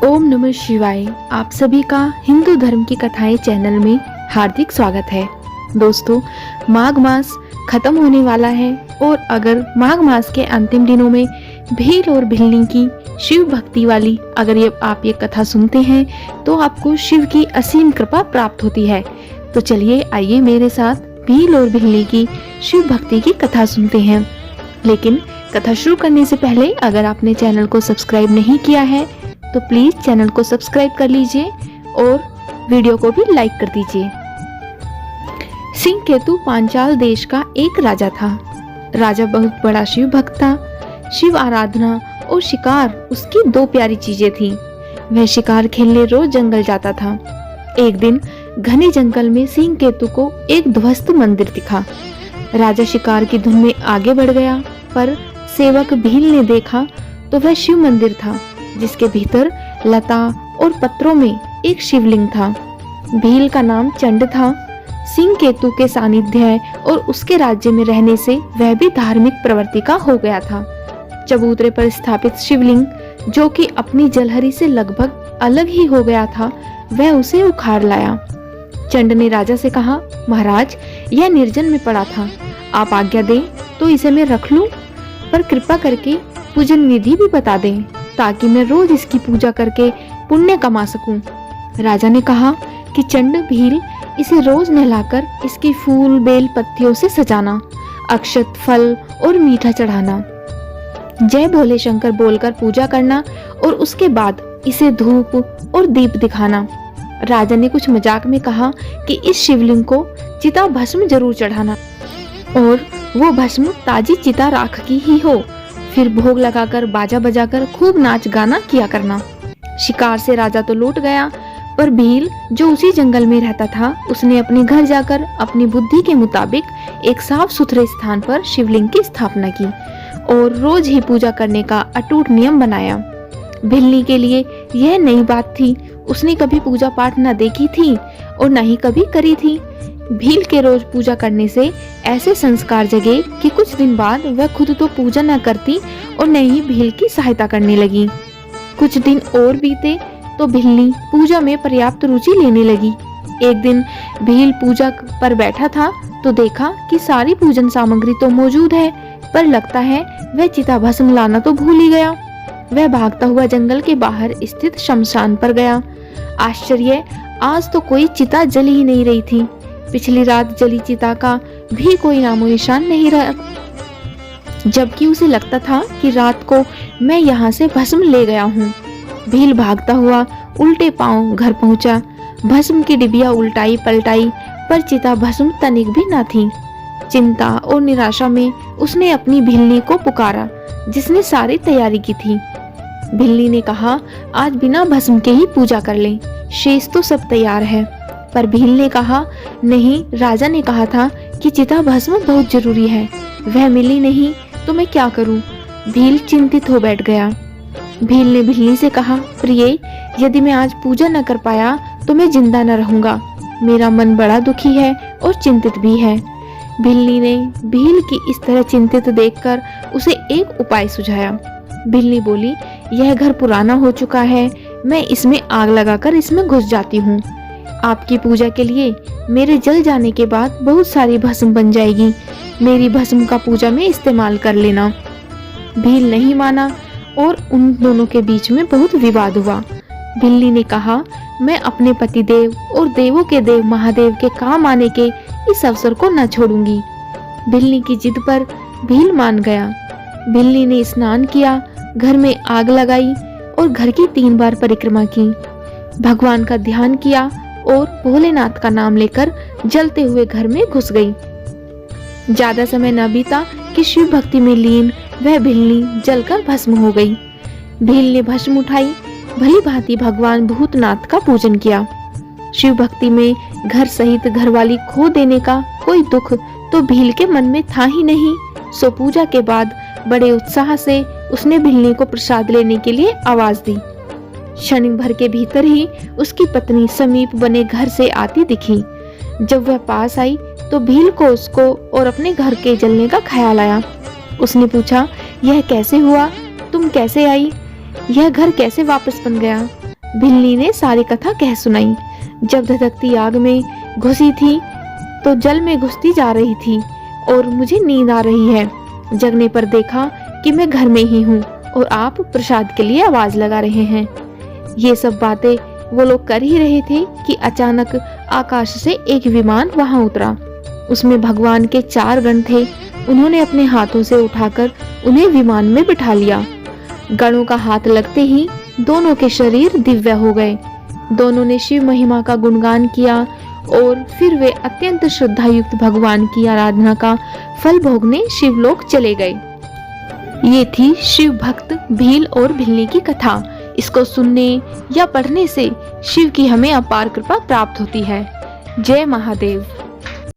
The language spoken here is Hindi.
ओम नमः शिवाय। आप सभी का हिंदू धर्म की कथाएं चैनल में हार्दिक स्वागत है। दोस्तों, माघ मास खत्म होने वाला है और अगर माघ मास के अंतिम दिनों में भील और भिल्ली की शिव भक्ति वाली अगर आप ये कथा सुनते हैं तो आपको शिव की असीम कृपा प्राप्त होती है। तो चलिए आइए मेरे साथ भील और भिल्ली की शिव भक्ति की कथा सुनते हैं। लेकिन कथा शुरू करने से पहले अगर आपने चैनल को सब्सक्राइब नहीं किया है तो प्लीज चैनल को सब्सक्राइब कर लीजिए और वीडियो को भी लाइक कर दीजिए। सिंह केतु पांचाल देश का एक राजा था। राजा बहुत बड़ा शिव भक्त था। शिव आराधना और शिकार उसकी दो प्यारी चीजें थी। वह शिकार खेलने रोज जंगल जाता था। एक दिन घने जंगल में सिंह केतु को एक ध्वस्त मंदिर दिखा। राजा शिकार की धुन में आगे बढ़ गया, पर सेवक भील ने देखा तो वह शिव मंदिर था जिसके भीतर लता और पत्थरों में एक शिवलिंग था। भील का नाम चंड था। सिंह केतु के सानिध्य और उसके राज्य में रहने से वह भी धार्मिक प्रवृत्ति का हो गया था। चबूतरे पर स्थापित शिवलिंग, जो कि अपनी जलहरी से लगभग अलग ही हो गया था, वह उसे उखाड़ लाया। चंड ने राजा से कहा, महाराज, यह निर्जन में पड़ा था, आप आज्ञा दें तो इसे मैं रख लूं, पर कृपा करके पूजन विधि भी बता दें ताकि मैं रोज इसकी पूजा करके पुण्य कमा सकूं। राजा ने कहा कि चंड भील, इसे रोज नहलाकर इसकी फूल बेल पत्तियों से सजाना, अक्षत फल और मीठा चढ़ाना, जय भोले शंकर बोलकर पूजा करना और उसके बाद इसे धूप और दीप दिखाना। राजा ने कुछ मजाक में कहा कि इस शिवलिंग को चिता भस्म जरूर चढ़ाना और वो भस्म ताजी चिता राख की ही हो। फिर भोग लगाकर बाजा बजाकर खूब नाच गाना किया करना। शिकार से राजा तो लौट गया, पर भील जो उसी जंगल में रहता था, उसने अपने घर जाकर अपनी बुद्धि के मुताबिक एक साफ सुथरे स्थान पर शिवलिंग की स्थापना की और रोज ही पूजा करने का अटूट नियम बनाया। भिल्ली के लिए यह नई बात थी। उसने कभी पूजा पाठ न देखी थी और न ही कभी करी थी। भील के रोज पूजा करने से ऐसे संस्कार जगे कि कुछ दिन बाद वह खुद तो पूजा न करती और न ही भील की सहायता करने लगी। कुछ दिन और बीते तो भिल्ली पूजा में पर्याप्त रुचि लेने लगी। एक दिन भील पूजा पर बैठा था तो देखा कि सारी पूजन सामग्री तो मौजूद है, पर लगता है वह चिता भस्म लाना तो भूल ही गया। वह भागता हुआ जंगल के बाहर स्थित शमशान पर गया। आश्चर्य, आज तो कोई चिता जल ही नहीं रही थी। पिछली रात जली चिता का भी कोई नामो निशान नहीं रहा, जबकि उसे लगता था कि रात को मैं यहाँ से भस्म ले गया हूँ। भील भागता हुआ उल्टे पांव घर पहुँचा। भस्म की डिबिया उल्टाई पलटाई, पर चिता भस्म तनिक भी न थी। चिंता और निराशा में उसने अपनी भिल्ली को पुकारा, जिसने सारी तैयारी की थी। भिल्ली ने कहा, आज बिना भस्म के ही पूजा कर लें, शेष तो सब तैयार है। पर भील ने कहा, नहीं, राजा ने कहा था कि चिता भस्म बहुत जरूरी है, वह मिली नहीं तो मैं क्या करूं? भील चिंतित हो बैठ गया। भील ने भिल्ली से कहा, प्रिय, यदि मैं आज पूजा न कर पाया तो मैं जिंदा न रहूंगा। मेरा मन बड़ा दुखी है और चिंतित भी है। भिल्ली ने भील की इस तरह चिंतित देखकर उसे एक उपाय सुझाया। भिल्ली बोली, यह घर पुराना हो चुका है, मैं इसमें आग लगाकर इसमें घुस जाती हूँ। आपकी पूजा के लिए मेरे जल जाने के बाद बहुत सारी भस्म बन जाएगी। मेरी भस्म का पूजा में इस्तेमाल कर लेना। भील नहीं माना और उन दोनों के बीच में बहुत विवाद हुआ। भिल्ली ने कहा, मैं अपने पति देव और देवों के देव महादेव के काम आने के इस अवसर को न छोड़ूंगी। भिल्ली की जिद पर भील मान गया। भिल्ली ने स्नान किया, घर में आग लगाई और घर की 3 बार परिक्रमा की। भगवान का ध्यान किया और भोलेनाथ का नाम लेकर जलते हुए घर में घुस गई। ज्यादा समय न बीता कि शिव भक्ति में लीन वह भिल्ली जलकर भस्म हो गई। भील ने भस्म उठाई, भली भांति भगवान भूतनाथ का पूजन किया। शिव भक्ति में घर सहित घरवाली खो देने का कोई दुख तो भील के मन में था ही नहीं। सो पूजा के बाद बड़े उत्साह से उसने भिल्ली को प्रसाद लेने के लिए आवाज दी। क्षण भर के भीतर ही उसकी पत्नी समीप बने घर से आती दिखी। जब वह पास आई तो भील को उसको और अपने घर के जलने का ख्याल आया। उसने पूछा, यह कैसे हुआ? तुम कैसे आई? यह घर कैसे वापस बन गया? भिल्ली ने सारी कथा कह सुनाई। जब धधकती आग में घुसी थी तो जल में घुसती जा रही थी और मुझे नींद आ रही है। जगने पर देखा कि मैं घर में ही हूँ और आप प्रसाद के लिए आवाज लगा रहे हैं। ये सब बातें वो लोग कर ही रहे थे कि अचानक आकाश से एक विमान वहां उतरा। उसमें भगवान के 4 गण थे। उन्होंने अपने हाथों से उठाकर उन्हें विमान में बिठा लिया। गणों का हाथ लगते ही दोनों के शरीर दिव्य हो गए। दोनों ने शिव महिमा का गुणगान किया और फिर वे अत्यंत श्रद्धायुक्त भगवान की आराधना का फल भोगने शिवलोक चले गए। ये थी शिव भक्त भील और भिल्ली की कथा। इसको सुनने या पढ़ने से शिव की हमें अपार कृपा प्राप्त होती है। जय महादेव।